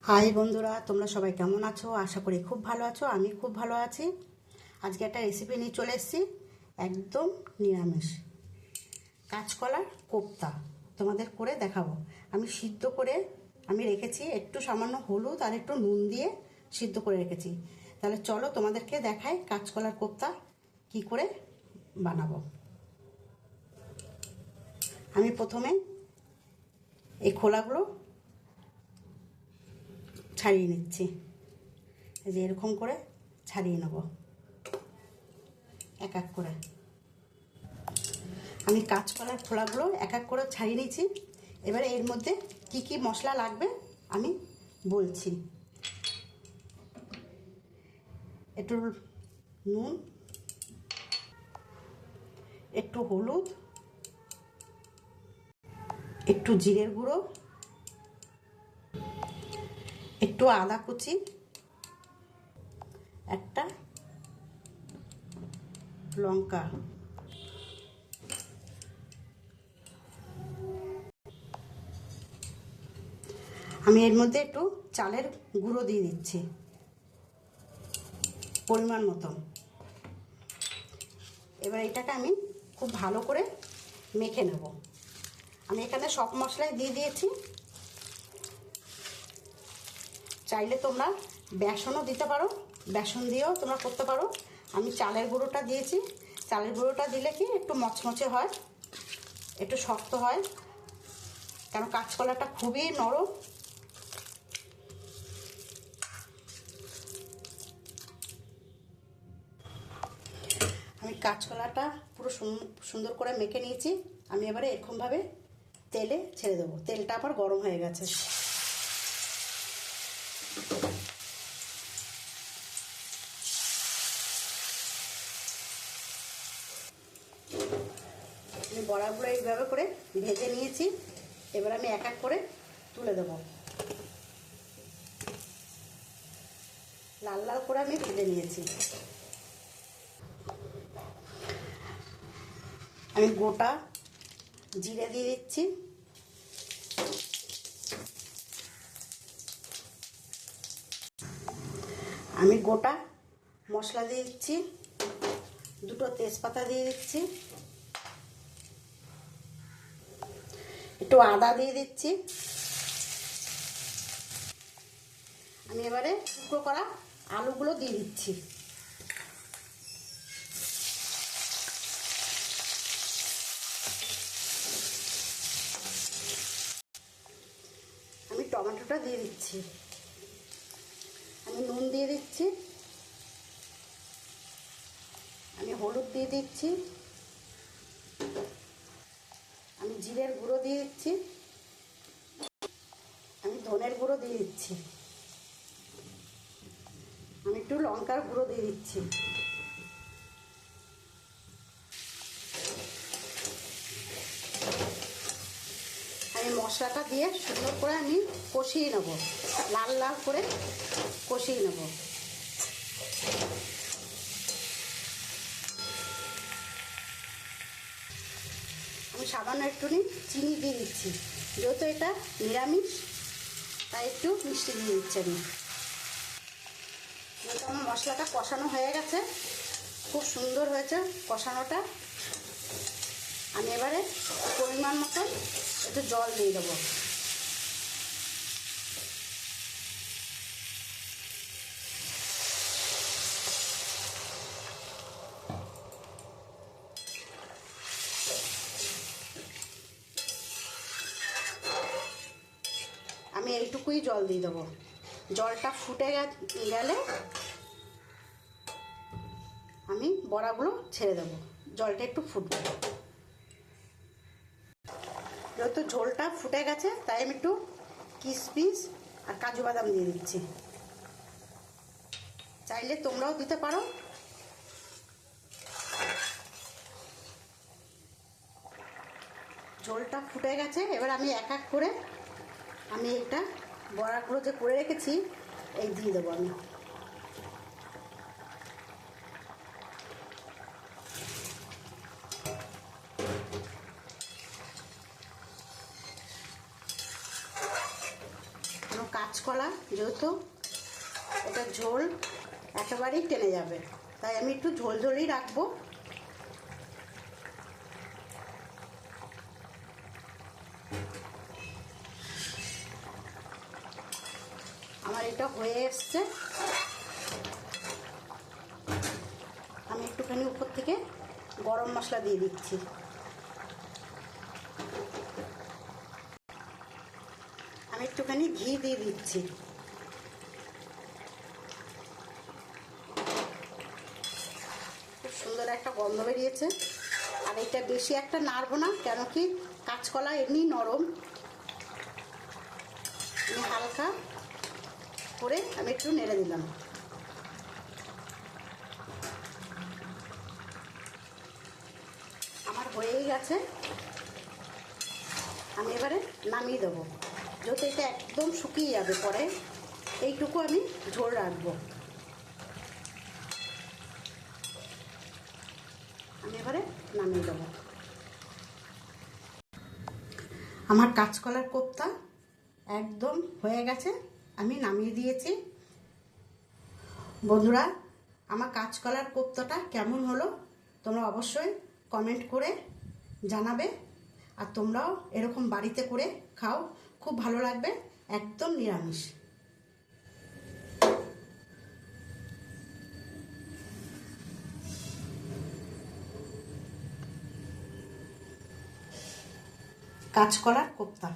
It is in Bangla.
হাই বন্ধুরা, তোমরা সবাই কেমন আছো? আশা করি খুব ভালো আছো। আমি খুব ভালো আছি। আজকে একটা রেসিপি নিয়ে চলে এসেছি, একদম নিরামিষ কাঁচকলার কোপ্তা তোমাদের করে দেখাবো। আমি সিদ্ধ করে রেখেছি, একটু সামান্য হলুদ আর একটু নুন দিয়ে সিদ্ধ করে রেখেছি। তাহলে চলো তোমাদেরকে দেখাই কাঁচকলার কোপ্তা কি করে বানাবো। আমি প্রথমে এই খোলাগুলো ছাড়িয়ে নিচ্ছি। এই যে এরকম করে ছাড়িয়ে নেব এক এক করে। আমি কাঁচকলার খোলাগুলো এক এক করে ছাড়িয়ে নিয়েছি। এবারে এর মধ্যে কি কি মশলা লাগবে আমি বলছি। একটু নুন, একটু হলুদ, একটু জিরের গুঁড়ো, একটু আদা কুচি, একটা লঙ্কা, আমি এর মধ্যে একটু চালের গুঁড়ো দিয়ে দিচ্ছি পরিমাণ মতো। এবার এটাকে আমি খুব ভালো করে মেখে নেব। আমি এখানে সব মশলাই দিয়ে দিয়েছি। চাইলে তোমরা বেসনও দিতে পারো, বেসন দিয়েও তোমরা করতে পারো। আমি চালের গুঁড়োটা দিয়েছি। চালের গুঁড়োটা দিলে কি একটু মচমচে হয়, একটু শক্ত হয়, কারণ কাঁচকলাটা খুবই নরম। আমি কাঁচকলাটা পুরো সুন্দর করে মেখে নিয়েছি। আমি এবারে এরকমভাবে তেলে ছেড়ে দেবো। তেলটা আবার গরম হয়ে গেছে। আমি বড়াগুলো এইভাবে করে ভেজে নিয়েছি। এবার আমি এক এক করে তুলে দেবো। লাল লাল করে আমি ভেজে নিয়েছি। আমি গোটা জিরে দিয়ে দিচ্ছি, আমি গোটা মশলা দিয়ে দিচ্ছি, দুটো তেজপাতা দিয়ে দিচ্ছি, একটু আদা দিয়ে দিচ্ছি। আমি এবারে টুকরো করা আলুগুলো দিয়ে দিচ্ছি। আমি টমেটোটা দিয়ে দিচ্ছি। আমি নুন দিয়ে দিচ্ছি, আমি হলুদ দিয়ে দিচ্ছি, আমি জিরের গুঁড়ো দিয়ে দিচ্ছি, আমি ধনের গুঁড়ো দিয়ে দিচ্ছি, আমি একটু লঙ্কার গুঁড়ো দিয়ে দিচ্ছি। আমি মশলাটা দিয়ে সুন্দর করে আমি কষিয়ে নেব, লাল লাল করে কষিয়ে নেব। আমি সামান্য একটুখানি চিনি দিয়ে দিচ্ছি, যেহেতু এটা নিরামিষ তাই একটু মিষ্টি দিয়ে দিচ্ছি আমি। যেহেতু আমার মশলাটা কষানো হয়ে গেছে, খুব সুন্দর হয়েছে কষানোটা। আমি এবারে পরিমাণ মতো একটু জল দিয়ে দেবো। আমি এইটুকুই জল দিয়ে দেবো। জলটা ফুটে গেলে আমি বড়াগুলো ছেড়ে দেবো। জলটা একটু ফুটবে। যেহেতু ঝোলটা ফুটে গেছে তাই আমি একটু কিশমিশ আর কাজু বাদাম দিয়ে দিচ্ছি। চাইলে তোমরাও দিতে পারো। ঝোলটা ফুটে গেছে। এবার আমি এক এক করে আমি এটা বড়াগুলো যে করে রেখেছি এই দিয়ে দেবো। আমি কাঁচকলা যেহেতু এটা ঝোল একেবারেই টেনে যাবে, তাই আমি একটু ঝোল ঝোলই রাখবো। আমার এটা হয়ে এসছে। আমি একটুখানি উপর থেকে গরম মশলা দিয়ে দিচ্ছি। আমি একটুখানি ঘি দিয়ে দিচ্ছি। খুব সুন্দর একটা গন্ধ বেরিয়েছে। আর এটা বেশি একটা নাড়বো না, কেন কি কাঁচকলা এমনি নরম। আমি হালকা করে আমি একটু নেড়ে দিলাম। আমার হয়েই গেছে। আমি এবারে নামিয়ে দেবো, যেহেতু এটা একদম শুকিয়ে যাবে পরে, এইটুকু আমি ঝোল রাখবো। আমি এবারে নামিয়ে দেবো। আমার কাঁচকলার কোপ্তা একদম হয়ে গেছে, আমি নামিয়ে দিয়েছি। বন্ধুরা, আমার কাঁচকলার কোপ্তাটা কেমন হলো তোমরা অবশ্যই কমেন্ট করে জানাবে। আর তোমরাও এরকম বাড়িতে করে খাও, খুব ভালো লাগবে, একদম নিরামিষ। কাঁচকলার কোপ্তা।